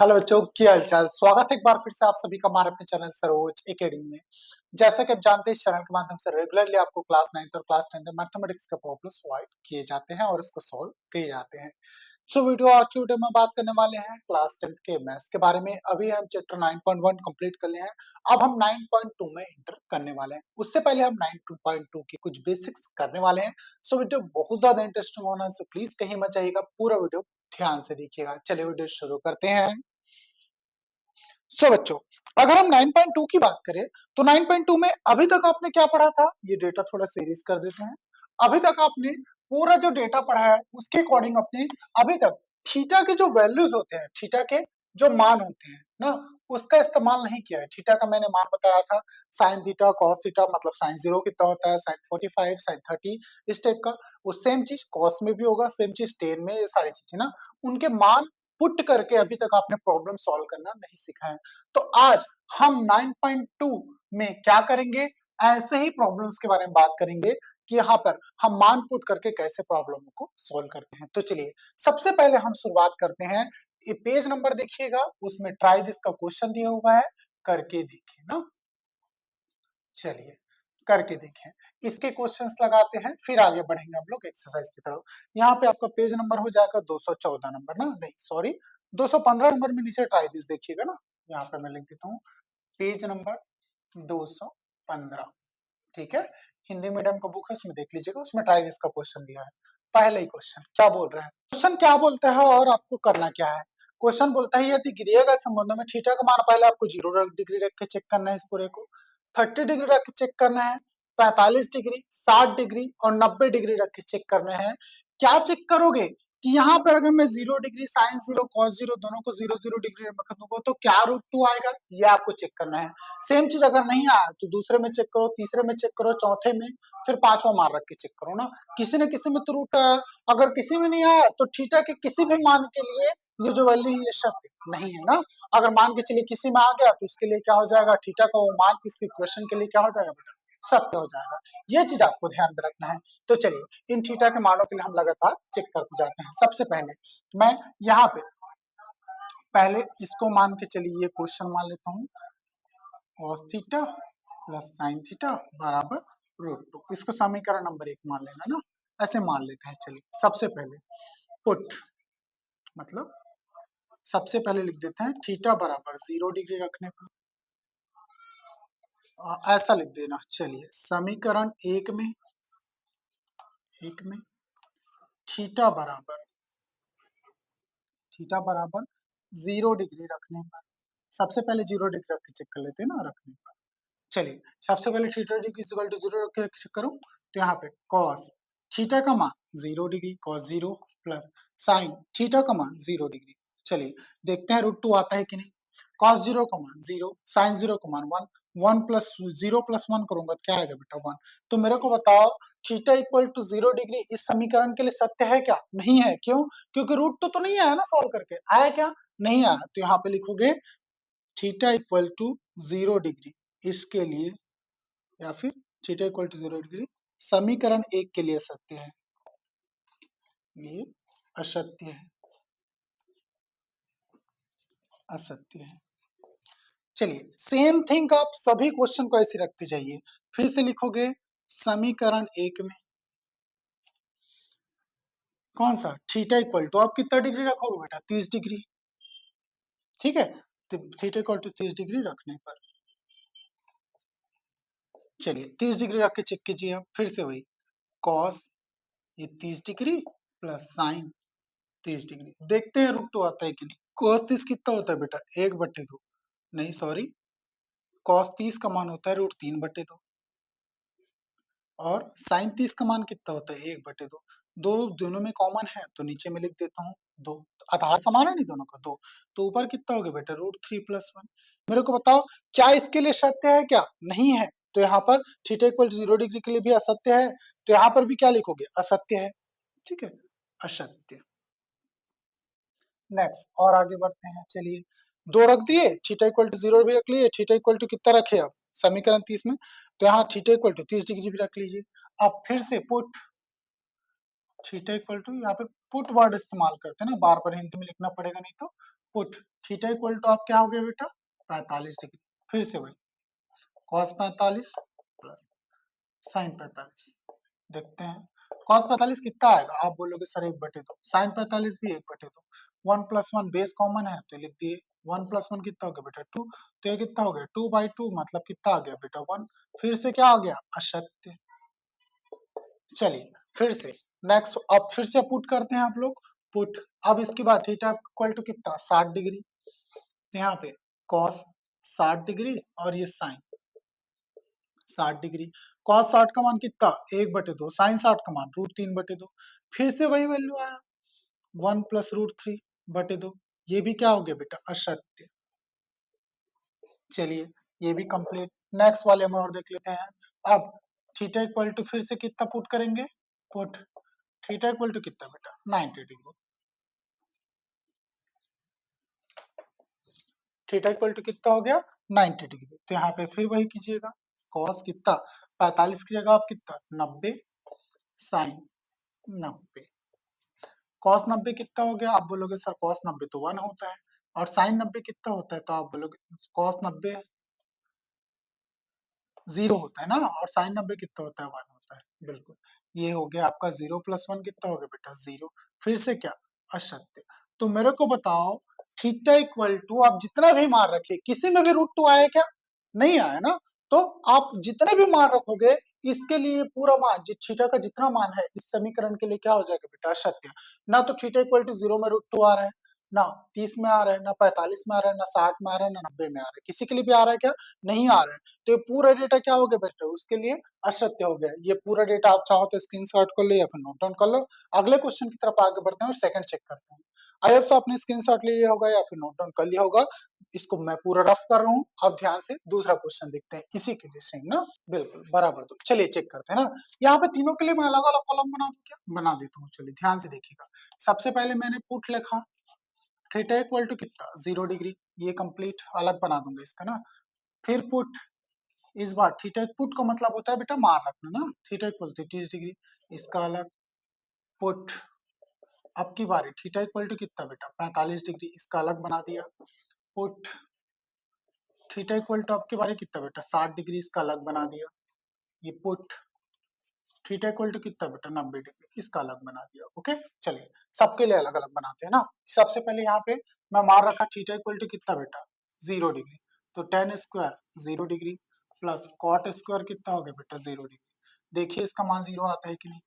Hello बच्चों, क्या हालचाल। स्वागत है एक बार फिर से आप सभी का हमारे अपने चैनल सरोज एकेडमी में। जैसा कि आप जानते हैं, इस चैनल के माध्यम से रेगुलरली आपको क्लास 9th और क्लास 10th मैथमेटिक्स के प्रॉब्लम्स प्रोवाइड किए जाते हैं और इसको सॉल्व किए जाते हैं। आज की वीडियो में बात करने वाले हैं क्लास 10th के मैथ्स के बारे में। अभी हम चैप्टर 9.1 कंप्लीट कर लिए हैं। अब हम 9.2 में इंटर करने वाले हैं। उससे पहले हम 9.2 की कुछ बेसिक्स करने वाले हैं। वीडियो बहुत ज्यादा इंटरेस्टिंग होना है, प्लीज कहीं मत जाइएगा, पूरा वीडियो ध्यान से देखिएगा। चलिए वीडियो शुरू करते हैं। बच्चों, अगर हम 9.2 की बात करें तो 9.2 में अभी तक आपने क्या पढ़ा था, ये डेटा थोड़ा सीरीज कर देते हैं। अभी तक आपने पूरा जो डेटा पढ़ा है उसके अकॉर्डिंग अपने अभी तक थीटा के जो वैल्यूज होते हैं, थीटा के जो मान होते हैं ना, उसका इस्तेमाल नहीं किया है। थीटा का मैंने मान बताया था, साइन थीटा कॉस थीटा, मतलब साइन 0 कितना होता है, साइन 45, साइन 30, इस टाइप का। वो सेम चीज कॉस में भी होगा, सेम चीज टेन में, ये सारी चीजें ना उनके मान पुट करके अभी तक आपने प्रॉब्लम सॉल्व करना नहीं सीखा है। तो आज हम 9.2 में क्या करेंगे, ऐसे ही प्रॉब्लम्स के बारे में बात करेंगे कि यहाँ पर हम मान पुट करके कैसे प्रॉब्लम को सॉल्व करते हैं। तो चलिए सबसे पहले हम शुरुआत करते हैं। ये पेज नंबर देखिएगा, उसमें ट्राई दिस का क्वेश्चन दिया हुआ है, करके देखिए ना। चलिए करके देखें, इसके क्वेश्चंस लगाते हैं, फिर आगे बढ़ेंगे हम लोग एक्सरसाइज की तरफ। यहाँ पे आपका पेज नंबर हो जाएगा 214 नंबर ना, नहीं सॉरी 215 नंबर में नीचे ट्राई दिस देखिएगा ना। यहाँ पे मैं लिख देता हूँ पेज नंबर 215। ठीक है, हिंदी मीडियम का बुक है, उसमें देख लीजिएगा, उसमें ट्राई दिस का क्वेश्चन दिया है। पहले ही क्वेश्चन क्या बोल रहे हैं, क्वेश्चन क्या बोलता है और आपको करना क्या है। क्वेश्चन बोलता है यदि दिए गए संबंधों में थीटा का मान, पहले आपको 0 डिग्री रख के चेक करना है, इस पूरे को 30 डिग्री रख के चेक करना है, 45 डिग्री, 60 डिग्री और 90 डिग्री रख के चेक करना है। क्या चेक करोगे कि यहाँ पर अगर मैं 0 डिग्री, साइन 0, कॉस 0 दोनों को 0 डिग्री में रख दूंगा तो क्या रूट 2 आएगा, ये आपको चेक करना है। सेम चीज अगर नहीं आया तो दूसरे में चेक करो, तीसरे में चेक करो, चौथे में, फिर पांचवा मान रख के चेक करो ना। किसी न किसी में तो रूट आया, अगर किसी में नहीं आया तो थीटा के किसी भी मान के लिए ये जो वैल्यू है ये सत्य नहीं है ना। अगर मान के चलिए किसी में आ गया तो उसके लिए क्या हो जाएगा, थीटा का वो मान इस इक्वेशन के लिए क्या हो जाएगा बेटा, सत्य हो जाएगा। ये चीज आपको ध्यान में रखना है। तो चलिए इन थीटा के मानों के लिए हम लगातार चेक करते जाते हैं। सबसे पहले मैं यहाँ पे पहले इसको मान के चलिए, ये क्वेश्चन मान लेता हूँ, cos theta plus sine theta बराबर रूट 2। इसको समीकरण नंबर 1 मान लेना ना, ऐसे मान लेते हैं। चलिए सबसे पहले पुट, मतलब सबसे पहले लिख देते हैं थीटा बराबर 0 डिग्री रखने पर ऐसा लिख देना। चलिए समीकरण एक में थीटा बराबर 0 डिग्री रखने पर, सबसे पहले 0 डिग्री रख के चेक कर लेते हैं ना, रखने पर। चलिए सबसे पहले थीटा डिग्री इक्वल टू 0 रख के चेक करूं तो यहाँ पे cos थीटा का मान 0 degree, cos 0 plus sine theta का मान 0 डिग्री। चलिए देखते हैं रूट 2 आता है कि नहीं। cos 0 का मान 0, साइन 0 का मान 1, 1 प्लस 0 प्लस 1 करूंगा तो क्या आएगा बेटा 1। तो मेरे को बताओ थीटा इक्वल टू 0 डिग्री इस समीकरण के लिए सत्य है क्या, नहीं है। क्यों, क्योंकि रूट तो नहीं आया ना सॉल्व करके, आया क्या, नहीं आया। तो यहाँ पे लिखोगे थीटा इक्वल टू 0 डिग्री इसके लिए, या फिर थीटा इक्वल टू 0 डिग्री समीकरण 1 के लिए सत्य है, ये असत्य है, असत्य है। चलिए सेम थिंग आप सभी क्वेश्चन को ऐसे रखते जाइए। फिर से लिखोगे समीकरण 1 में कौन सा, थीटा इक्वल टू आप कितना डिग्री रखोगे बेटा, 30 डिग्री। ठीक है, तो थीटा इक्वल टू 30 डिग्री रखने पर, चलिए 30 डिग्री रख के चेक कीजिए। आप फिर से वही कॉस ये 30 डिग्री प्लस साइन 30 डिग्री, देखते हैं रूट 2 आता है कि नहीं। cos 30 कितना होता है बेटा, 1/2, नहीं सॉरी, cos 30 का मान होता है रूट 3/2 और साइन 30 का मान कितना होता है 1/2। दो दोनों में कॉमन है तो नीचे में लिख देता हूँ 2, आधार समान है नहीं दोनों का 2, तो ऊपर कितना हो गया बेटा रूट 3+1। मेरे को बताओ क्या इसके लिए सत्य है क्या, नहीं है। तो यहाँ पर थीटा इक्वल 0 डिग्री के लिए भी असत्य है, तो यहाँ पर भी क्या लिखोगे, असत्य है। ठीक है, असत्य। नेक्स्ट और आगे बढ़ते हैं। चलिए 2 रख दिए, थीटा इक्वल टू 0 भी रख लिए, थीटा इक्वल टू कितना रखे अब समीकरण 30 में, तो यहाँ थीटा इक्वल टू 30 डिग्री भी रख लीजिए। अब फिर से पुट थीटा इक्वल टू, यहाँ पे पुट वर्ड इस्तेमाल करते हैं ना, बार बार हिंदी में लिखना पड़ेगा नहीं तो पुट थीटा इक्वल टू आप क्या हो गया बेटा 45 डिग्री। फिर से वही cos 45 प्लस sin 45। देखते हैं cos 45 कितना आएगा, आप बोलोगे सर 1/2, sin 45 भी 1/2। 1 + 1 बेस कॉमन है तो लिख दिए 1 + 1 कितना हो गया बेटा 2, तो ये कितना हो गया 2/2 मतलब कितना आ गया बेटा 1। फिर से क्या आ गया असत्य। चलिए फिर से नेक्स्ट, अब फिर से पुट करते हैं आप लोग पुट। अब इसके बाद थीटा इक्वल टू कितना 60 डिग्री, तो यहाँ पे cos 60 डिग्री और ये sin 60 डिग्री। cos 60 का मान कितना 1/2, sin 60 का मान √3/2। फिर से वही वैल्यू आया 1 + √3/2। ये भी क्या हो गया बेटा असत्य। चलिए ये भी कंप्लीट। नेक्स्ट वाले में और देख लेते हैं। अब थीटा इक्वल टू फिर से कितना पुट करेंगे पुट थीटा इक्वल टू कितना बेटा 90 डिग्री। थीटा इक्वल टू कितना हो गया 90 डिग्री, तो यहाँ पे फिर वही कीजिएगा cos कितना 45 की जगह आप कितना 90 sin 90। cos 90 कितना हो गया, आप बोलोगे सर cos 90 तो 1 होता है, और sin 90 कितना होता है, तो आप बोलोगे cos 90 0 होता है ना, और sin 90 कितना होता है 1 होता है। बिल्कुल ये हो गया आपका 0 + 1 कितना हो गया बेटा 0। फिर से क्या असत्य। तो मेरे को बताओ थीटा इक्वल टू आप जितना भी मान रखिए किसी में भी √2 आया क्या, नहीं आया ना, तो आप जितने भी मान रखोगे इसके लिए पूरा मान थीटा का जितना मान है इस समीकरण के लिए क्या हो जाएगा बेटा असत्य। ना तो थीटा इक्वल टू 0 में √2 आ रहा है, ना 30 में आ रहा है, ना 45 में आ रहा है, ना 60 में आ रहा है, ना 90 में आ रहा है, किसी के लिए भी आ रहा है क्या, नहीं आ रहा है। तो ये पूरा डेटा क्या हो गया बेटा उसके लिए असत्य हो गया। ये पूरा डेटा आप चाहो तो स्क्रीनशॉट कर लो या फिर नोट डाउन कर लो। अगले क्वेश्चन की तरफ आगे बढ़ते हैं और सेकंड चेक करते हैं। आई होप सो आपने स्क्रीनशॉट ले लिया होगा या फिर नोट डाउन कर लिया होगा। इसको मैं पूरा रफ कर रहा हूँ, अब ध्यान से दूसरा क्वेश्चन देखते हैं इसी के लिए सेम ना, बिल्कुल बराबर। तो चलिए चेक करते हैं ना। यहाँ पे तीनों के लिए मैं अलग अलग कॉलम बना दूं क्या, बना देता हूँ। चलिए ध्यान से देखिएगा। सबसे पहले मैंने पुट लिखा थीटा इक्वल टू कितना 0 डिग्री, ये कंप्लीट अलग बना दूंगा इसका ना। फिर पुट इस बार थीटा पुट का मतलब होता है बेटा मान रखना ना, थीटा इक्वल टू 30 डिग्री, इसका अलग पुट। अब की बारी थीटा इक्वल टू कितना बेटा 45 डिग्री, इसका अलग बना दिया पुट। थीटा इक्वल टू अब की बारी कितना बेटा 60 डिग्री, इसका अलग बना दिया ये पुट। थीटा इक्वल टू कितना बेटा 90 डिग्री, इसका अलग बना दिया। ओके चलिए सबके लिए अलग अलग बनाते हैं ना। सबसे पहले यहाँ पे मैं मार रखा थीटा इक्वल टू कितना बेटा 0 डिग्री, तो tan square 0 degree plus cot square कितना हो गया बेटा 0 डिग्री। देखिए इसका मान 0 आता है कि नहीं।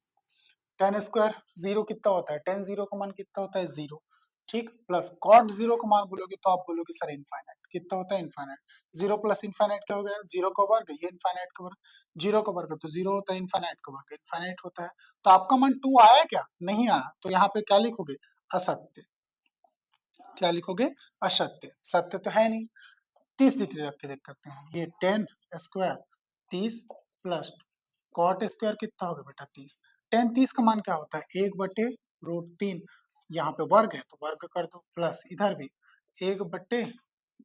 tan स्क्वायर 0 कितना होता है, tan 0 का मान कितना होता है 0, ठीक, प्लस cot 0 का मान बोलोगे तो आप बोलोगे सर इनफाइनाइट, कितना होता है इनफाइनाइट। 0 प्लस इनफाइनाइट क्या हो गया 0 का वर्ग, ये इनफाइनाइट का वर्ग, 0 का वर्ग तो 0 होता है, इनफाइनाइट का वर्ग इनफाइनाइट होता है। तो आपका मान 2 आया क्या, नहीं आया, तो यहाँ पे क्या लिखोगे असत्य। क्या लिखोगे असत्य, सत्य तो है नहीं। 30 डिग्री रख के देख करते हैं, ये tan square 30 plus cot square कितना होगा बेटा 30। tan 30 का मान क्या होता है 1/√3, यहाँ पे वर्ग है तो वर्ग कर दो, प्लस इधर भी 1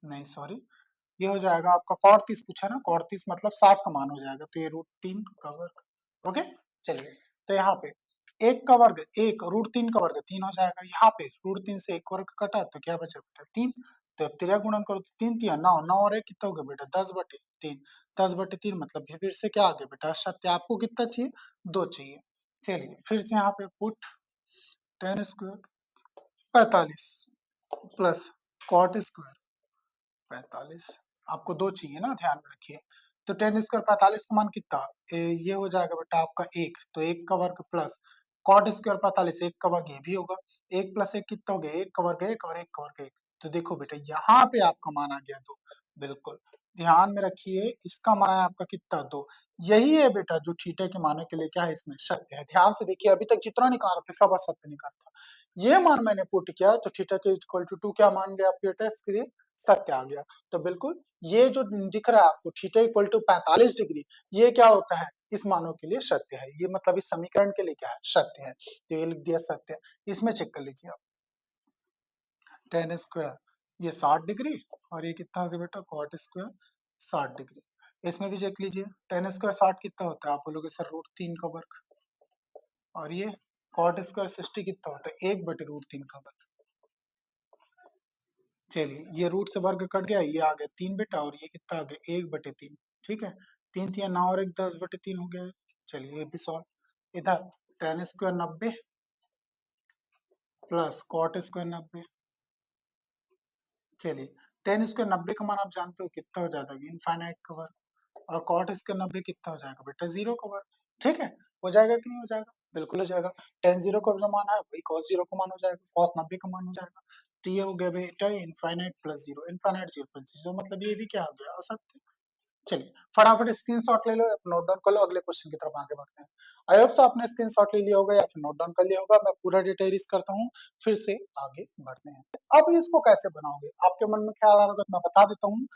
नहीं सॉरी, ये हो जाएगा आपका कॉट 30 पूछा ना, कॉट 30 मतलब 60 का मान हो जाएगा, तो ये √3 का वर्ग। ओके चलिए तो यहाँ पे 1 का वर्ग 1, √3 का वर्ग 3 हो जाएगा। यहाँ पे √3 से 1 वर्ग कटा तो क्या बचा बेटा 3, तो अब 3 गुणन करो तो 3 3 9 9 और 1 कितना हो गया बेटा 10/3। 10/3 मतलब ये फिर से क्या आ गया बेटा सत्य। आपको कितना चाहिए 2 चाहिए। चलिए फिर से यहाँ पे put tan square 45 plus cot square 45, आपको 2 चाहिए ना, ध्यान में रखिए। तो tan स्क्वायर 45 का मान कितना ये हो जाएगा बेटा आपका 1, तो 1 का वर्ग प्लस कॉट स्क्वायर 45 1 का वर्ग ये भी होगा, 1 प्लस 1 कितना हो गया 1 का वर्ग 1 और 1 का वर्ग 1। तो देखो बेटा यहाँ पे आपका मान आ गया 2, बिल्कुल ध्यान में रखिए इसका मान है आपका कितना 2। यही है बेटा जो थीटा के मानों के लिए क्या है इसमें सत्य है। ध्यान से देखिए अभी तक जितना निकाल रहे थे सब असत्य निकाल था, ये मान मैंने पुट किया तो थीटा के इक्वल टू 2 क्या मान गया आपके टेस्ट के लिए सत्य आ गया। तो बिल्कुल ये जो दिख रहा है आपको थीटा इक्वल टू 45 डिग्री, ये क्या होता है इस मानों के लिए सत्य है, ये मतलब इस समीकरण के लिए क्या है सत्य है, तो ये लिख दिया सत्य। इसमें चेक कर लीजिए आप tan स्क्वायर ये 60 डिग्री और ये कितना हो गया बेटा कॉट स्क्वायर 60 डिग्री। इसमें भी चेक लीजिए tan स्क्वायर 60 कितना होता है, आप बोलोगे सर √3 का वर्ग, और ये कॉट स्क्वायर 60 कितना होता है 1/√3 का वर्ग। चलिए ये रूट से वर्ग कट गया, ये आ गया 3 बेटा और ये कितना आ गया 1/3। ठीक है, 3 3 9 और 1 10/3 हो गया है। चलिए ये भी सॉल्व। इधर tan square 90 plus cot square 90। चलिए tan स्क्वायर 90 का मान आप जानते हो कितना हो जाता है, इनफाइनाइट का वर्ग। और कॉट स्क्वायर 90 कितना हो जाएगा बेटा, 0 का वर्ग। ठीक है, हो जाएगा कि नहीं हो जाएगा, बिल्कुल हो जाएगा। tan 0 का जो मान है वही cos 0 का मान हो जाएगा, cos 90 का मान हो जाएगा। तो ये हो गया बेटा इनफाइनाइट प्लस 0, इनफाइनाइट 0 प्लस 0, मतलब ये भी क्या हो गया, असत्य। चलिए फटाफट स्क्रीनशॉट ले लो या फिर नोट डाउन कर लो, अगले क्वेश्चन की तरफ आगे बढ़ते हैं। आई होप सो आपने स्क्रीनशॉट ले लिया होगा या फिर नोट डाउन कर लिया होगा। मैं पूरा डिटेल इस करता हूँ, फिर से आगे बढ़ते हैं। अब इसको कैसे बनाओगे, आपके मन में ख्याल आ रहा होगा, तो मैं बता देता हूँ।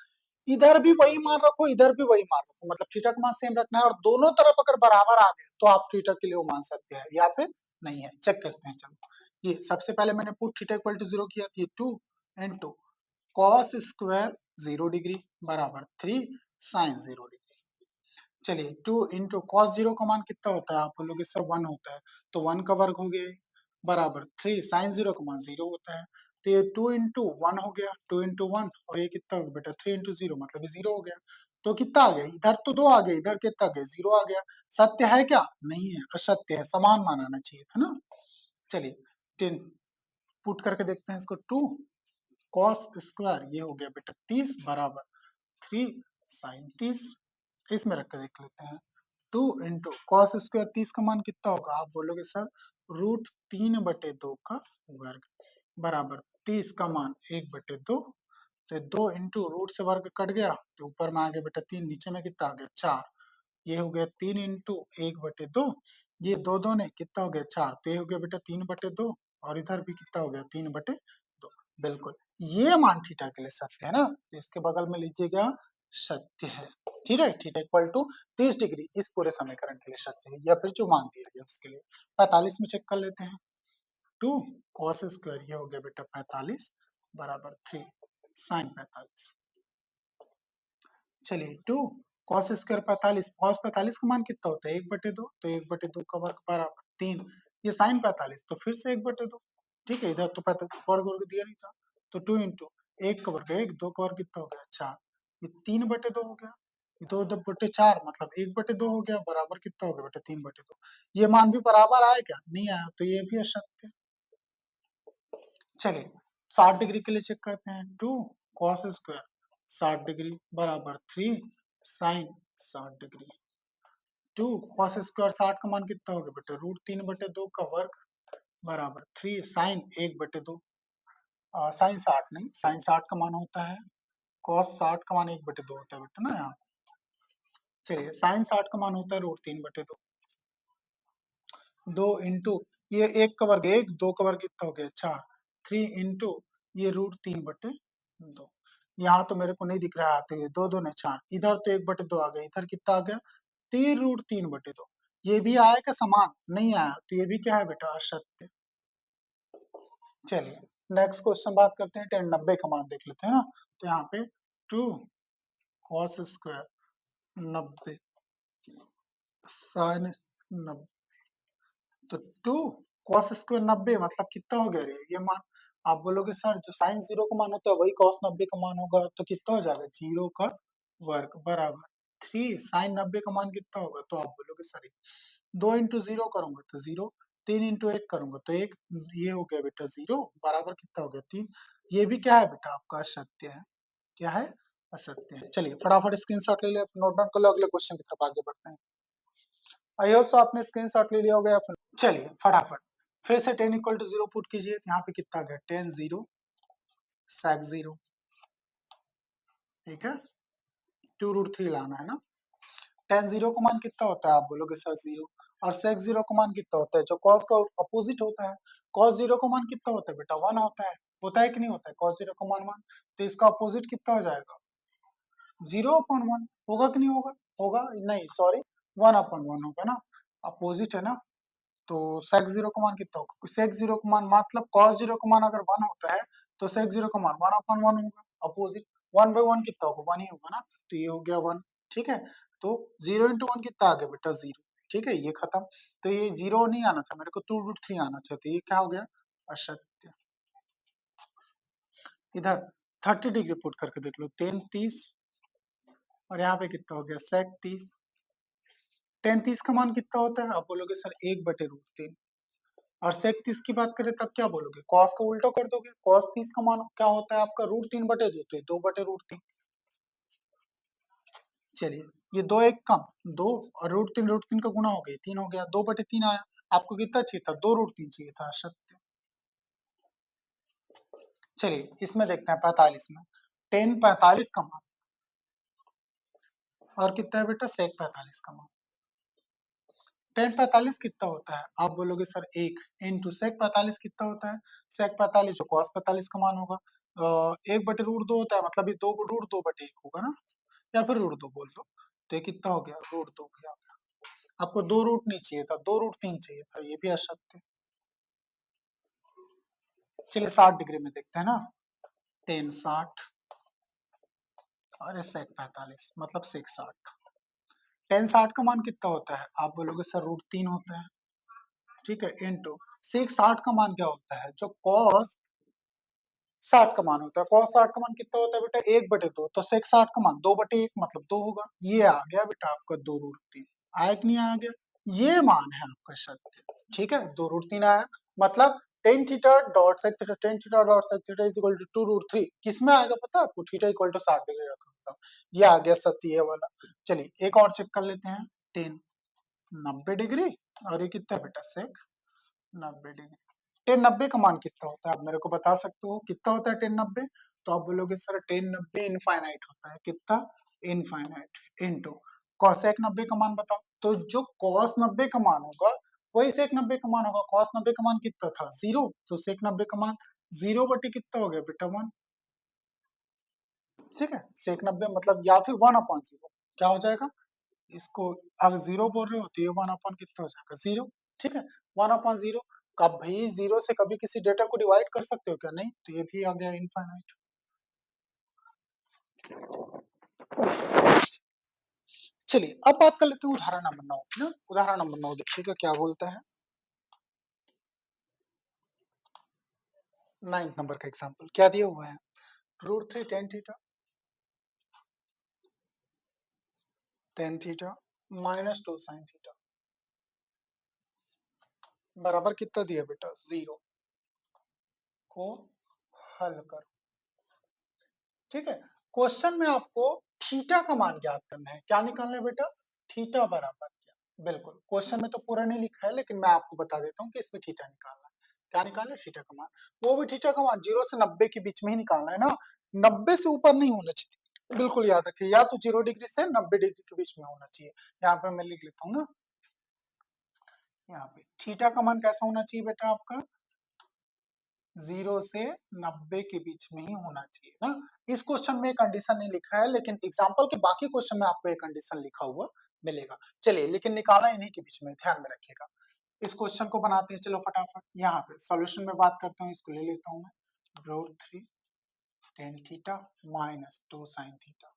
इधर भी वही मान रखो, इधर भी वही मान रखो, मतलब थीटा का मान सेम रखना है, और दोनों तरफ अगर बराबर आ गए तो आप थीटा के लिए वो मान सकते हैं या फिर नहीं है, चेक करते हैं। चलो ये सबसे पहले मैंने पुट थीटा इक्वल टू 0 किया, ये 2 into cos स्क्वायर 0 डिग्री बराबर 3 sin 0 डिग्री। चलिए 2 इंटू कॉस 0 का मान कितना होता है, आप बोलोगे सर 1 होता है, तो 1 का वर्ग हो गया बराबर 3 साइन 0 का मान 0 होता है। तो ये 2 इंटू 1 हो गया, 2 इंटू 1, और ये कितना हो गया बेटा 3 इंटू 0, मतलब ये 0 हो गया। तो कितना आ गया, इधर तो 2 आ गया, इधर कितना आ गया 0 आ गया। सत्य है क्या, नहीं है, असत्य है, समान मान आना चाहिए था ना। चलिए 10 पुट करके देखते हैं इसको, 2 कॉस स्क्वायर ये हो गया बेटा 30 बराबर 3 साइन 30। इसमें रख के देख लेते हैं, 2 इंटू कॉस स्क्वायर 30 का मान कितना होगा, आप बोलोगे सर √3/2 का वर्ग बराबर 30 का मान 1/2। तो 2 इंटू रूट से वर्ग कट गया, तो ऊपर में आ गया बेटा 3, नीचे में कितना आ गया 4। ये हो गया 3 इंटू 1/2, ये दो दो ने कितना हो गया 4, तो ये हो गया बेटा 3/2, और इधर भी कितना हो गया 3/2। बिल्कुल ये मान थीटा के लिए सत्य है ना, तो इसके बगल में लीजिएगा सत्य है। ठीक है, थीटा इक्वल टू 30 डिग्री इस पूरे समीकरण के लिए सत्य है, या फिर जो मान दिया गया उसके लिए। 45 में चेक कर लेते हैं, 2 cos स्क्वायर ये हो गया बेटा 45 बराबर 3 साइन 45। चलिए 2 cos स्क्वायर 45, cos 45 का मान कितना होता है 1/2, तो 1/2 का वर्ग बराबर 3, ये साइन 45 तो फिर से 1/2। ठीक है, इधर तो वर्ग वर्ग दिया नहीं था, तो 2 इंटू 1 का वर्ग 1, 2 का वर्ग कितना हो गया 4, ये 3/2 हो गया, ये 2/4 मतलब 1/2 हो गया, बराबर कितना हो गया बेटा 3/2। ये मान भी बराबर आया क्या, नहीं आया, तो ये भी असत्य। चलिए 60 डिग्री के लिए चेक करते हैं, 2 cos स्क्वायर 60 डिग्री बराबर 3 साइन 60 डिग्री। 2 cos स्क्वायर 60 का मान कितना होगा बेटा √3/2 का वर्ग बराबर 3 साइन 1/2। साइन 60 नहीं, साइन 60 का मान होता है cos 60 का मान 1/2 होता है बेटा ना यहाँ। चलिए साइन 60 का मान होता है √3/2, 2 इंटू ये 1 का वर्ग 1, 2 का वर्ग कितना हो गया 4, 3 इंटू ये √3/2। यहाँ तो मेरे को नहीं दिख रहा है आते हुए, 2 2 ने 4, इधर तो 1/2 आ गया, इधर कितना आ गया 3√3/2। ये भी आया क्या समान, नहीं आया, तो ये भी क्या है बेटा असत्य। चलिए नेक्स्ट क्वेश्चन बात करते हैं, tan 90 का मान देख लेते हैं ना। तो यहाँ पे 2 cos स्क्वायर 90 साइन 90, तो 2 cos स्क्वायर 90 मतलब कितना हो गया रे ये मान। आप बोलोगे सर जो साइन 0 का मान होता है वही cos 90 का मान होगा, तो कितना हो जाएगा 0 का वर्ग बराबर 3 साइन 90 का मान कितना होगा, तो आप बोलोगे सर 2 इंटू 0 करूंगा तो 0, 3 इंटू 1 करूंगा तो 1, ये हो गया बेटा 0 बराबर कितना हो गया 3। ये भी क्या है बेटा आपका असत्य है, क्या है असत्य है। चलिए फटाफट स्क्रीनशॉट ले लिया, नोट डाउन कर लो, अगले क्वेश्चन की तरफ आगे बढ़ते हैं। आई होप सो आपने स्क्रीनशॉट ले लिया होगा या फिर, चलिए फटाफट फिर से tan इक्वल टू 0 पुट कीजिए, तो यहाँ पे कितना आ गया tan 0 sec 0। ठीक है, 2√3 लाना है ना। tan 0 का मान कितना होता है, आप बोलोगे सर 0, और sec 0 का मान कितना होता है, जो cos का अपोजिट होता है। cos 0 का मान कितना होता है बेटा 1 होता है कि नहीं होता है cos 0 का मान 1, तो इसका अपोजिट कितना हो जाएगा 0/1 होगा कि नहीं होगा, होगा नहीं सॉरी 1/1 होगा ना, अपोजिट है ना। तो sec 0 का मान कितना होगा, sec 0 का मान मतलब cos 0 का मान अगर 1 होता है तो sec 0 का मान 1/1 होगा, अपोजिट 1/1 कितना होगा 1 ही होगा ना, तो ये हो गया 1। ठीक है, तो 0 इंटू 1 कितना आ गया बेटा 0। ठीक है, ये खत्म, तो ये 0 नहीं आना था मेरे को 2√3 आना चाहिए, तो ये क्या हो गया असत्य। इधर 30 डिग्री पुट करके देख लो, 10 30 और यहाँ पे कितना हो गया sec 30। 10 30 का मान कितना होता है? आप बोलोगे सर 1/√3। और sec 30 की बात करें तब क्या बोलोगे? cos का उल्टा कर दोगे, cos 30 का मान क्या होता है आपका? √3/2, तो 2/√3। चलिए ये 2 1 कम, 2 और √3 का गुणा हो गया 3 हो गया, 2/3 आया। आपको कितना चाहिए था? 2√3 चाहिए था, सत्य। चलिए इसमें देखते हैं 45 में, 10 45 का मान और कितना है बेटा? sec 45 का मान। 10 45 कितना होता है? आप बोलोगे सर 1 इंटू sec 45 कितना होता है? sec 45 जो cos 45 का मान होगा 1/√2 होता है, मतलब ये 2√2/1 होगा ना, या फिर √2 बोल दो। तो ये कितना हो गया? √2 हो गया। आपको 2 रूट नहीं चाहिए था, 2√3 चाहिए था, ये भी असत्य। चलिए 60 डिग्री में देखते हैं ना, 10 60 और sec 45 मतलब sec 60। 10 60 का मान कितना होता है? आप बोलोगे सर √3 होता है, ठीक है, इंटू sec 60 का मान क्या होता है? जो cos 60 का मान होता है, cos 60 का मान कितना होता है बेटा? 1/2, तो sec 60 का मान 2/1 मतलब 2 होगा। ये आ गया बेटा आपका 2√3। आया कि नहीं आया? गया, ये मान है आपका सत्य, ठीक है, 2√3 आया। मतलब tan theta dot sec theta, tan theta dot sec theta is equal to 2√3। किस में आएगा पता है आपको? थीटा इक्वल टू 60 डिग्री रखा होगा, ये आ गया सत्य, ये वाला। चलिए एक और चेक कर लेते हैं, टेन 90 डिग्री और ये कितना है बेटा? सेक 90 डिग्री। 1090 का मान कितना होता है? आप मेरे को बता सकते हो कितना होता है 1090? तो आप बोलोगे सर 1090 इनफाइनाइट होता है। कितना? इनफाइनाइट इंटू कॉसेक 90 का मान बताओ। तो जो कॉस 90 का मान होगा वही सेक 90 का मान होगा। कॉस 90 का मान कितना था? 0, तो सेक 90 का मान 0 बटे कितना हो गया बेटा? 1। ठीक है, सेक 90 मतलब या फिर 1/0 क्या हो जाएगा? इसको अगर 0 बोल रहे हो तो ये 1 कितना हो जाएगा? 0। ठीक है, 1/0। कभी 0 से कभी किसी डेटा को डिवाइड कर सकते हो क्या? नहीं, तो ये भी आ गया इनफाइनाइट। चलिए अब बात कर लेते हैं उदाहरण नंबर 9 ना। उदाहरण नंबर 9 देखिएगा क्या बोलता है। 9th नंबर का एग्जांपल क्या दिया हुआ है? √3 tan theta tan theta -2 sin theta बराबर कितना दिया बेटा? 0 को हल करो। ठीक है, क्वेश्चन में आपको थीटा का मान ज्ञात करना है। क्या निकालना है बेटा? थीटा बराबर क्या? बिल्कुल, क्वेश्चन में तो पूरा नहीं लिखा है, लेकिन मैं आपको बता देता हूँ कि इसमें थीटा निकालना है। क्या निकालना है? थीटा का मान। वो भी थीटा का मान 0 से 90 के बीच में ही निकालना है ना, 90 से ऊपर नहीं होना चाहिए। बिल्कुल याद रखिए, या तो 0 डिग्री से 90 डिग्री के बीच में होना चाहिए। यहाँ पे मैं लिख लेता हूँ ना, यहाँ पे थीटा का मान कैसा होना चाहिए बेटा आपका? 0 से 90 के बीच में ही होना चाहिए ना। इस क्वेश्चन में कंडीशन नहीं लिखा है, लेकिन एग्जांपल के बाकी क्वेश्चन में आपको एक कंडीशन लिखा हुआ मिलेगा। चलिए, लेकिन निकालना इन्हीं के बीच में, ध्यान में रखिएगा। इस क्वेश्चन को बनाते हैं, चलो फटाफट। यहाँ पे सॉल्यूशन में बात करता हूँ, इसको ले लेता हूँ मैं। √3 tan थीटा -2 sin थीटा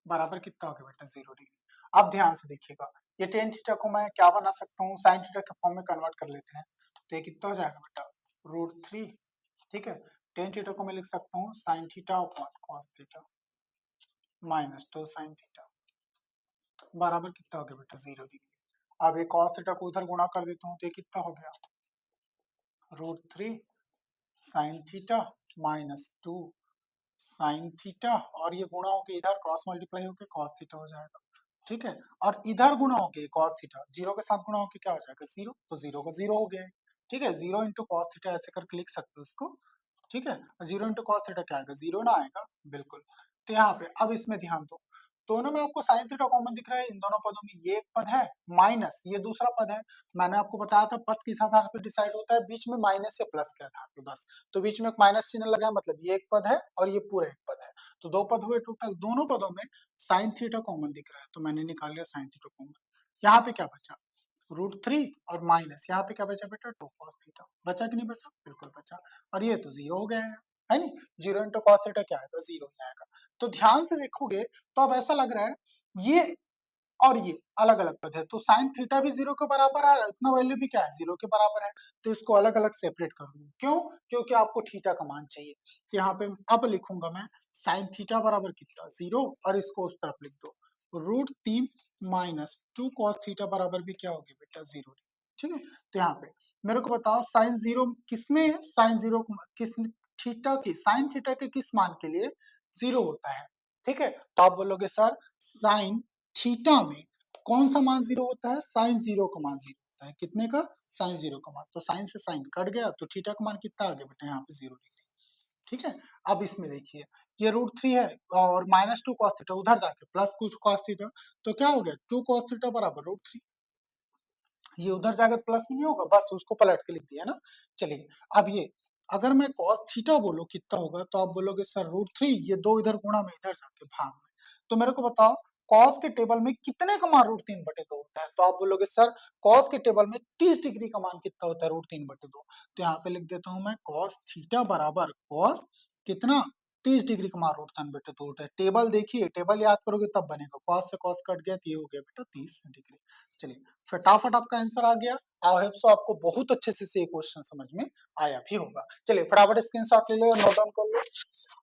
बराबर कितना हो गया बेटा? 0 डिग्री। अब ध्यान से देखिएगा, ये tan थीटा को मैं क्या बना सकता हूँ? sin थीटा के फॉर्म में कन्वर्ट कर लेते हैं, तो ये कितना हो जाएगा बेटा? √3। ठीक है, tan थीटा को मैं लिख सकता हूँ sin theta upon cos theta -2 sin theta बराबर कितना हो गया बेटा? 0 डिग्री। अब ये cos थीटा को उधर गुणा कर देता हूँ, तो ये कितना हो गया? √3 sin थीटा -2 sin थीटा और ये गुणा होके इधर क्रॉस मल्टीप्लाई होके cos थीटा हो जाएगा। ठीक है, और इधर गुणा होके cos थीटा 0 के साथ गुणा होके क्या हो जाएगा? 0, तो 0 का 0 हो गया है। ठीक है, 0 इंटू कॉस थीटा ऐसे करके लिख सकते हो इसको। ठीक है, 0 इंटू कॉस थीटा क्या आएगा? 0 ना आएगा, बिल्कुल। तो यहाँ पे अब इसमें ध्यान दो, दोनों में आपको साइन थीटा कॉमन दिख रहा है। इन दोनों पदों में ये एक पद है माइनस ये दूसरा पद है। मैंने आपको बताया था पद किस आधार पर डिसाइड होता है? बीच में माइनस या प्लस के आधार पे, बस। तो बीच में एक माइनस चिन्ह लगा है, मतलब ये एक पद है और ये पूरा एक पद है, तो 2 पद हुए टोटल। दोनों पदों में साइन थीटा कॉमन दिख रहा है, तो मैंने निकाल लिया साइन थीटा कॉमन। यहाँ पे क्या बचा? √3 और माइनस यहाँ पे क्या बचा बेटा? 2 cos थीटा बचा कि नहीं बचा? बिल्कुल बचा। और ये तो 0 हो गया है नहीं? 0 इंटू cos थीटा क्या आएगा? 0 ही आएगा। तो ध्यान से देखोगे तो अब ऐसा लग रहा है ये और ये अलग अलग पद है, तो साइन थीटा भी 0 के बराबर है, इतना वैल्यू भी क्या है 0 के बराबर है, तो इसको अलग अलग सेपरेट कर दूंगा। क्यों? क्योंकि आपको थीटा का मान चाहिए। तो यहाँ पे अब लिखूंगा मैं साइन थीटा बराबर कितना 0, और इसको उस तरफ लिख दो √3 माइनस 2 कॉस थीटा बराबर भी क्या होगी बेटा 0। ठीक है, तो यहाँ पे मेरे को बताओ साइन 0 किसमें है, साइन 0 किस थीटा की, साइन थीटा के किस मान के लिए 0 होता है। ठीक है, तो आप बोलोगे सर साइन थीटा में कौन सा मान 0 होता है, साइन 0 का मान 0 होता है, कितने का, साइन 0 का मान, तो साइन से साइन कट गया, तो थीटा का मान कितना आ गया बेटा यहाँ पे 0 लिख दिया। ठीक है, अब इसमें देखिए ये √3 है और -2 कॉस थीटा, उधर जाके प्लस कुछ कॉस थीटा, तो क्या हो गया 2 कॉस थीटा बराबर √3, ये उधर जाकर प्लस में नहीं होगा, बस उसको पलट के लिख दिया ना। चलिए अब ये अगर मैं cos थीटा बोलूं कितना होगा, तो आप बोलोगे सर √3, ये दो इधर गुणा में इधर जाके भाग में, तो मेरे को बताओ cos के टेबल में कितने का मान √3/2 होता है, तो आप बोलोगे सर cos के टेबल में 30 डिग्री का मान कितना होता है √3/2, तो यहाँ पे लिख देता हूं मैं cos थीटा बराबर cos कितना 30 डिग्री का मान √3/2 होता है। टेबल देखिए, टेबल याद करोगे तब बनेगा, cos से cos कट गया तो ये हो गया बेटा 30 डिग्री। चलिए फटाफट आपका आंसर आ गया। आई होप सो आपको बहुत अच्छे से ये क्वेश्चन समझ में आया भी होगा। चलिए फटाफट स्क्रीनशॉट ले लो, नोट डाउन कर लो।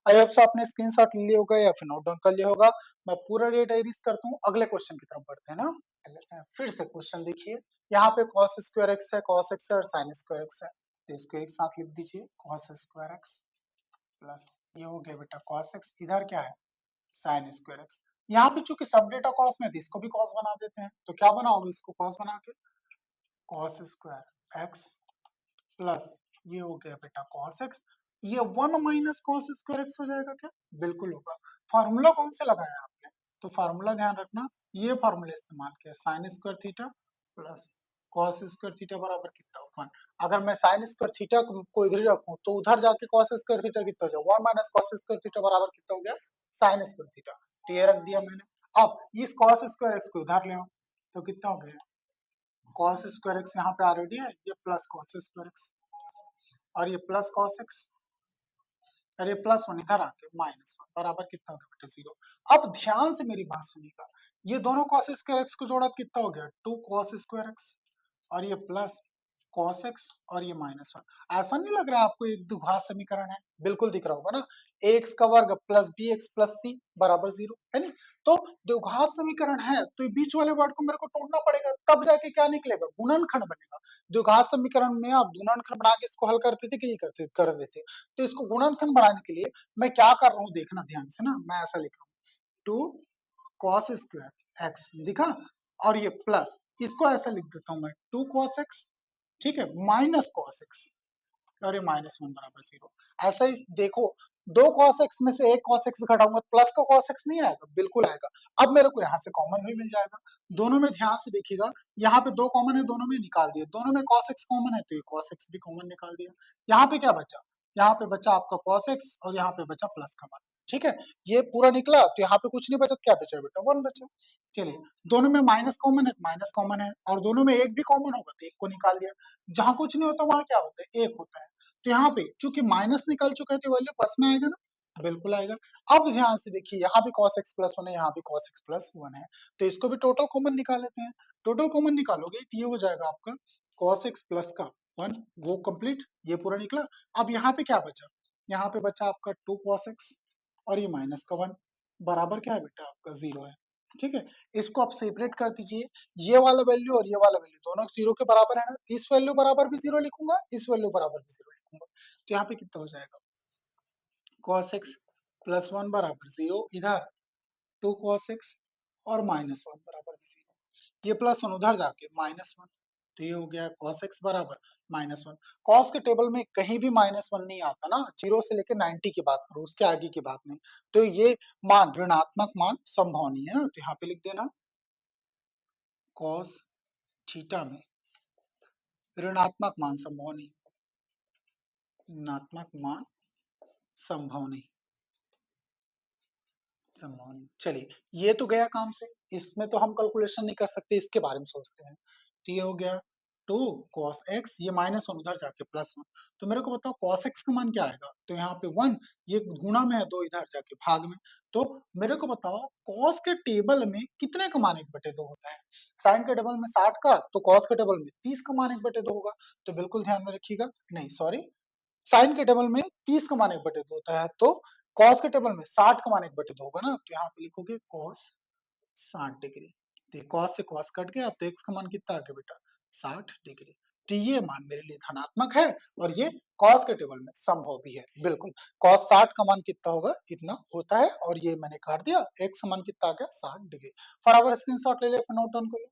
आई होप सो आपने स्क्रीनशॉट ले लिया होगा या फिर नोट डाउन कर लिया होगा। मैं पूरा डेटा एरिज करता हूँ, अगले क्वेश्चन की तरफ बढ़ते हैं ना। लेते हैं फिर से क्वेश्चन, देखिए यहाँ पे cos स्क्वायर एक्स है, cos एक्स है और sin स्क्वायर एक्स है, तो इसको एक साथ लिख दीजिए cos स्क्वायर एक्स प्लस ये हो गया बेटा cos एक्स, इधर क्या है sin स्क्वायर एक्स। यहाँ पे चूंकि सब डेटा cos में थी, इसको भी cos बना देते हैं, तो क्या बनाओगे इसको cos बना के cos स्क्वायर एक्स प्लस ये हो गया बेटा cos एक्स, ये 1 माइनस cos स्क्वायर एक्स हो जाएगा क्या, बिल्कुल होगा। फार्मूला कौन से लगाया आपने, तो फार्मूला ध्यान रखना, ये फार्मूला इस्तेमाल किया sine square theta plus cos square theta बराबर कितना 1। अगर मैं साइन स्क्वायर थीटा को इधर ही रखूं तो उधर जाके cos स्क्वायर थीटा कितना हो जाएगा 1 माइनस cos स्क्वायर थीटा बराबर कितना हो गया साइन स्क्वायर थीटा, तो ये रख दिया मैंने। अब इस cos स्क्वायर एक्स को इधर ले आओ, तो कितना हो गया cos स्क्वायर एक्स यहाँ पे ऑलरेडी है, ये प्लस cos स्क्वायर एक्स और ये प्लस cos एक्स और ये +1 इधर आके -1 बराबर कितना हो गया बेटा 0। अब ध्यान से मेरी बात सुनिएगा, ये दोनों cos स्क्वायर एक्स को जोड़ा तो कितना हो गया 2 cos स्क्वायर एक्स और ये प्लस cos x और ये -1। ऐसा नहीं लग रहा है आपको एक द्विघात समीकरण है, बिल्कुल दिख रहा होगा ना, ax का वर्ग प्लस bx प्लस c बराबर 0 है नहीं, तो द्विघात समीकरण है तो ये बीच वाले वर्ड को मेरे को तोड़ना पड़ेगा, तब जाके क्या निकलेगा गुणनखंड बनेगा। द्विघात समीकरण में आप गुणनखंड बना के इसको हल करते थे कि नहीं करते कर देते, तो इसको गुणनखंड बनाने के लिए मैं क्या कर रहा हूँ देखना ध्यान से ना, मैं ऐसा लिख रहा हूँ 2 cos स्क्वायर x दिखा और ये प्लस इसको ऐसा लिख देता हूँ मैं 2 cos x, ठीक है, माइनस cos x और ये -1 बराबर 0। ऐसा ही देखो, दो cos x में से एक cos x घटाऊंगा प्लस का cos x नहीं आएगा, बिल्कुल आएगा। अब मेरे को यहाँ से कॉमन भी मिल जाएगा, दोनों में ध्यान से देखिएगा, यहाँ पे दो कॉमन है, दोनों में निकाल दिया, दोनों में cos x कॉमन है तो ये cos x भी कॉमन निकाल दिया। यहाँ पे क्या बचा, यहाँ पे बचा आपका cos x और यहाँ पे बचा प्लस का मान, ठीक है, ये पूरा निकला तो यहाँ पे कुछ नहीं बचा, क्या बचा बेटा 1 बचा। चलिए दोनों में माइनस कॉमन है, माइनस कॉमन है और दोनों में एक भी कॉमन होगा तो एक को निकाल दिया, जहां कुछ नहीं होता वहां क्या होता है एक होता है, तो यहाँ पे चूंकि माइनस निकल चुका है तो वैल्यू प्लस में आएगा ना, बिल्कुल आएगा। अब ध्यान से देखिए यहाँ भी cos x प्लस 1 है, यहाँ भी cos x प्लस 1 है, तो इसको भी टोटल कॉमन निकाल लेते हैं। टोटल कॉमन निकालोगे तो ये हो जाएगा आपका cos x प्लस का 1, वो कंप्लीट, ये पूरा निकला। अब यहाँ पे क्या बचा, यहाँ पे बचा आपका 2 cos x और ये माइनस का 1 बराबर क्या है बेटा आपका 0 है, ठीक है। इसको आप सेपरेट कर दीजिए, ये वाला वैल्यू और ये वाला वैल्यू दोनों 0 के बराबर है ना, इस वैल्यू बराबर भी 0 लिखूंगा, इस वैल्यू बराबर भी 0 लिखूंगा, तो यहाँ पे कितना हो जाएगा cos x प्लस 1 बराबर 0, इधर 2 cos x और -1 बराबर 0, ये +1 उधर जाके -1, तो ये हो गया cos x बराबर -1। cos के टेबल में कहीं भी -1 नहीं आता ना, 0 से लेकर 90 की बात करो, उसके आगे की बात नहीं, तो ये मान ऋणात्मक मान संभवनीय है ना, तो यहाँ पे लिख देना cos थीटा में ऋणात्मक मान संभवनीय, ऋणात्मक मान संभवनीय, संभवनीय। चलिए ये तो गया काम से, इसमें तो हम कैलकुलेशन नहीं कर सकते, इसके बारे में सोचते हैं, तो ये हो गया टू कॉस एक्स, ये -1 उधर जाके +1, तो मेरे को बताओ कॉस एक्स का मान क्या आएगा, तो यहाँ पे 1, ये गुणा में है 2 इधर जाके भाग में, तो मेरे को बताओ कॉस के टेबल में कितने का मान 1/2 होता है, साइन के टेबल में 60 का, तो कॉस के टेबल में 30 का मान 1/2 होगा, तो बिल्कुल ध्यान में रखिएगा, नहीं सॉरी, साइन के टेबल में 30 का मान 1/2 होता है, तो कॉस के टेबल में 60 का मान 1/2 होगा ना, तो यहाँ पे लिखोगे कॉस 60 डिग्री, तो कॉस से कॉस कट गया, तो एक्स का मान कितना आ गया बेटा 60 डिग्री, तो ये मान मेरे लिए धनात्मक है और ये कॉस के टेबल में संभव भी है, बिल्कुल कॉस 60 का मान कितना होगा, इतना होता है, और ये मैंने काट दिया, एक्स का मान कितना आ गया 60 डिग्री, फटाफट स्क्रीनशॉट ले लिया, फिर नोट डाउन कर लो,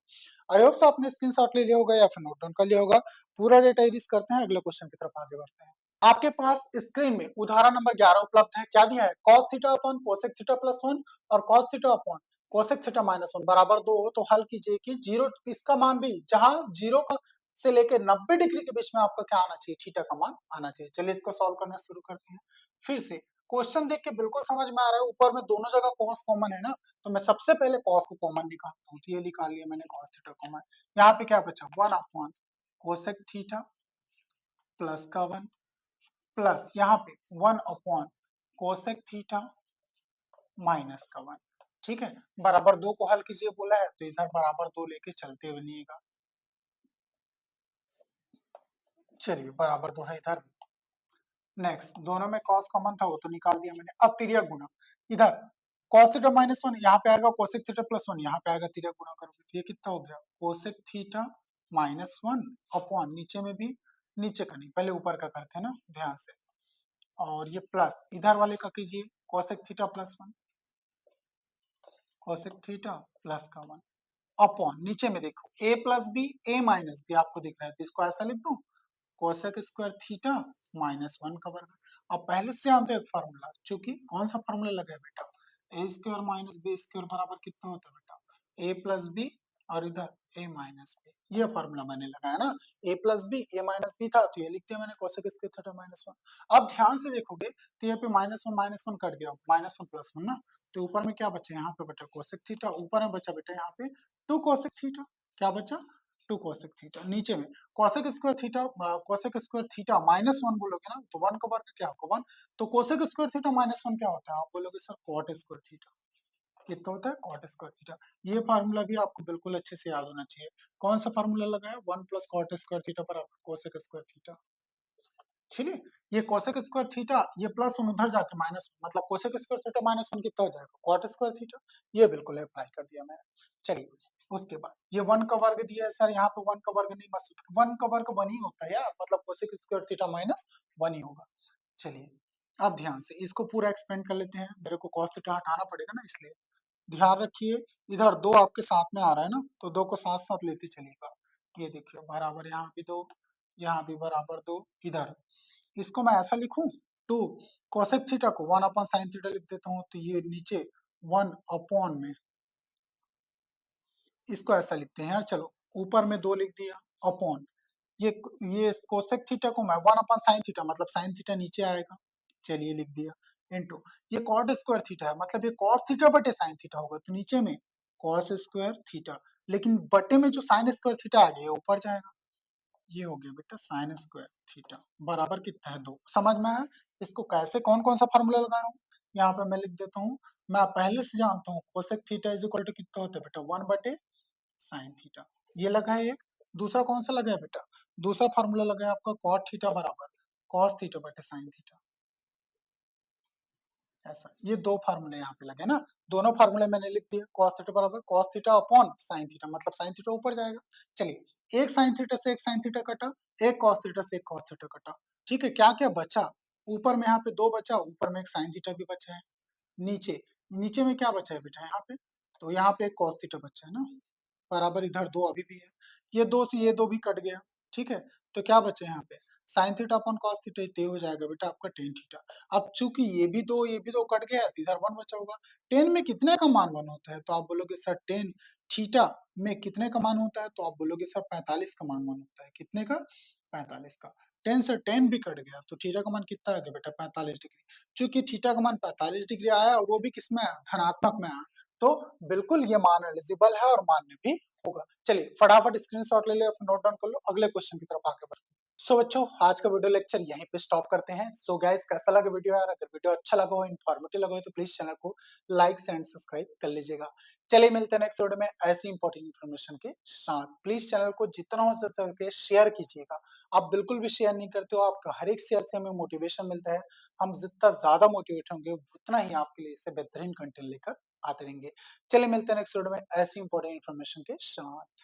आई होप सो आपने स्क्रीनशॉट ले लिया होगा या फिर नोट डाउन कर लिया होगा, पूरा डेटा इरेज करते हैं, अगले क्वेश्चन की तरफ आगे बढ़ते हैं। आपके पास स्क्रीन में उदाहरण नंबर 11 उपलब्ध है, क्या दिया है, cos theta upon cosec theta plus 1 और cos theta upon cosec theta -1 बराबर 2 हो, तो हल कीजिए कि जीरो, इसका मान भी जहां जीरो का से लेके 90 डिग्री के बीच में आपका क्या आना चाहिए, थीटा का मान आना चाहिए। चलिए इसको सॉल्व करना शुरू करते हैं। फिर से क्वेश्चन देख के बिल्कुल समझ में आ रहा है, ऊपर में दोनों जगह cos कॉमन है ना, तो मैं सबसे पहले cos को कॉमन निकालता हूँ, तो ये निकाल लिया मैंने cos थीटा कॉमन, यहाँ पे क्या बचा 1 अपॉन कोसेक थीटा प्लस का 1 प्लस यहाँ पे 1 अपॉन कोसेक थीटा माइनस का 1, ठीक है, बराबर 2 को हल कीजिए बोला है, तो इधर बराबर 2 लेके चलते बनिएगा, चलिए बराबर 2 है इधर, नेक्स्ट दोनों में cos कॉमन था वो तो निकाल दिया मैंने, अब तिर्यक गुणा, इधर cos थीटा -1 यहाँ पे आएगा, कोसेक थीटा प्लस 1 यहाँ पे आएगा, तिर्यक गुणा करोगे तो ये कितना हो गया, कोसेक थीटा -1 अपॉन नीचे में भी, नीचे का नहीं पहले ऊपर का करते हैं ना ध्यान से, और ये प्लस इधर वाले का कीजिए cosec theta plus 1, cosec theta plus का 1 अपॉन नीचे में देखो a plus b a minus b आपको दिख रहा है, तो इसको ऐसा लिख दूं कोसेक स्क्वायर थीटा -1 का वर्ग। अब पहले से जानते हैं एक फार्मूला, चूंकि कौन सा फार्मूला लगा है बेटा, ए स्क्वायर माइनस बी स्क्वायर बराबर कितना होता है बेटा, ए प्लस बी और इधर ए माइनस बी, ये फार्मूला मैंने लगाया ना, ए प्लस बी ए माइनस बी था, तो ये लिख दिया मैंने कोसेक स्क्वायर थीटा -1। अब ध्यान से देखोगे तो यहाँ पे -1 कट गया, -1 प्लस 1 ना, तो ऊपर में क्या बचा, यहाँ पे बचा कोसेक थीटा, ऊपर में बचा बेटा यहाँ पे 2 कोसेक थीटा, क्या बचा 2 कोसेक थीटा, नीचे में cosec square theta, cosec square theta -1 बोलोगे ना, तो 1 का वर्ग क्या होगा 1, तो कोसेक स्क्वायर थीटा -1 क्या होता है, आप बोलोगे सर कॉट स्क्वायर थीटा, कितना होता है कॉट स्क्वायर थीटा, ये फार्मूला भी आपको बिल्कुल अच्छे से याद होना चाहिए, कौन सा फार्मूला लगाया 1 प्लस कॉट स्क्वायर थीटा बराबर कोसेक स्क्वायर थीटा, चलिए ये कोसेक स्क्वायर थीटा, ये प्लस 1 उधर जाके माइनस, मतलब कोसेक स्क्वायर थीटा -1 कितना हो जाएगा कॉट स्क्वायर थीटा, ये बिल्कुल अप्लाई कर दिया मैंने। चलिए उसके बाद ये 1 का वर्ग दिया है सर, यहाँ पे 1 का वर्ग नहीं, बस 1 का वर्ग 1 ही होता है यार, मतलब कोसेक स्क्वायर थीटा -1 ही होगा। चलिए अब ध्यान से इसको पूरा एक्सपेंड कर लेते हैं, मेरे को cos थीटा हटाना पड़ेगा ना, इसलिए ध्यान रखिए इधर 2 आपके साथ में आ रहा है ना, तो 2 को साथ साथ लेते चलिएगा, ये देखिए बराबर यहाँ भी 2, यहाँ भी बराबर 2, इधर इसको मैं ऐसा लिखूं 2 कोसेक थीटा को 1 अपॉन साइन थीटा लिख देता हूं, तो ये नीचे 1 अपॉन में इसको ऐसा लिखते हैं यार, चलो ऊपर में 2 लिख दिया अपॉन ये ये कोसेक थीटा को मैं 1 अपॉन साइन थीटा, मतलब साइन थीटा नीचे आएगा, चलिए लिख दिया, इनटू ये कॉट स्क्वायर थीटा है, मतलब ये कॉस थीटा बटे साइन थीटा होगा, तो नीचे में कॉस स्क्वायर थीटा, लेकिन बटे में जो साइन स्क्वायर थीटा आ गया ऊपर जाएगा, ये हो गया बेटा साइन स्क्वायर थीटा बराबर कितना है 2, समझ में आया, इसको कैसे कौन कौन सा फार्मूला लगाया हूँ, यहाँ पे मैं लिख देता हूँ, मैं पहले से जानता हूँ cosec theta is equal to कितना होता है बेटा 1 बटे साइन थीटा, ये लगा है एक, दूसरा कौन सा लगा है बेटा, दूसरा फार्मूला लगा है आपका कॉट थीटा बराबर कॉस थीटा बटे साइन थीटा, ऐसा ये 2 फार्मूले यहाँ पे लगे ना, दोनों फार्मूले मैंने लिख दिए, cos थीटा बराबर cos theta upon sine theta, मतलब साइन थीटा ऊपर जाएगा, चलिए एक साइन थीटा से एक साइन थीटा कटा, एक cos थीटा से एक cos थीटा कटा, ठीक है, क्या क्या बचा, ऊपर में यहाँ पे 2 बचा, ऊपर में एक साइन थीटा भी बचा है, नीचे नीचे में क्या बचा है बेटा यहाँ पे, तो यहाँ पे एक cos थीटा बचा है ना, बराबर इधर 2 अभी भी है, ये 2 से ये 2 भी कट गया, ठीक है, तो क्या बचे यहाँ पे sine theta upon cos theta, ये हो जाएगा बेटा आपका टेन थीटा, अब चूंकि ये भी दो कट गया, तो इधर 1 बचा होगा, 10 में कितने का मान 1 होता है, तो आप बोलोगे सर 10 थीटा में कितने का मान होता है, तो आप बोलोगे सर 45 का मान होता है, कितने का 45 का, 10 से 10 भी कट गया, तो थीटा का मान कितना आ गया बेटा 45 डिग्री, चूंकि थीटा का मान 45 डिग्री आया और वो भी किसमें आया धनात्मक में आया, तो बिल्कुल ये मान एलिजिबल है और मान्य भी होगा। चलिए फटाफट स्क्रीनशॉट ले लो या फिर नोट डाउन कर लो, अगले क्वेश्चन की तरफ आगे बढ़ते हैं। सो बच्चों, आज का वीडियो लेक्चर यहीं पे स्टॉप करते हैं। सो गाइस, कैसा लगा वीडियो यार? अगर वीडियो अच्छा लगा हो, इन्फॉर्मेटिव लगा हो, तो प्लीज चैनल को लाइक एंड सब्सक्राइब कर लीजिएगा। चलिए मिलते हैं नेक्स्ट वीडियो में ऐसी इंपॉर्टेंट इन्फॉर्मेशन के साथ। प्लीज चैनल को जितना हो सके शेयर कीजिएगा। आप बिल्कुल भी शेयर नहीं करते हो, आपका हर एक शेयर से हमें मोटिवेशन मिलता है। हम जितना ज्यादा मोटिवेट होंगे उतना ही आपके लिए इसे बेहतरीन कंटेंट लेकर आते रहेंगे। चलिए मिलते हैं नेक्स्ट वीडियो में ऐसी इंपॉर्टेंट इन्फॉर्मेशन के साथ।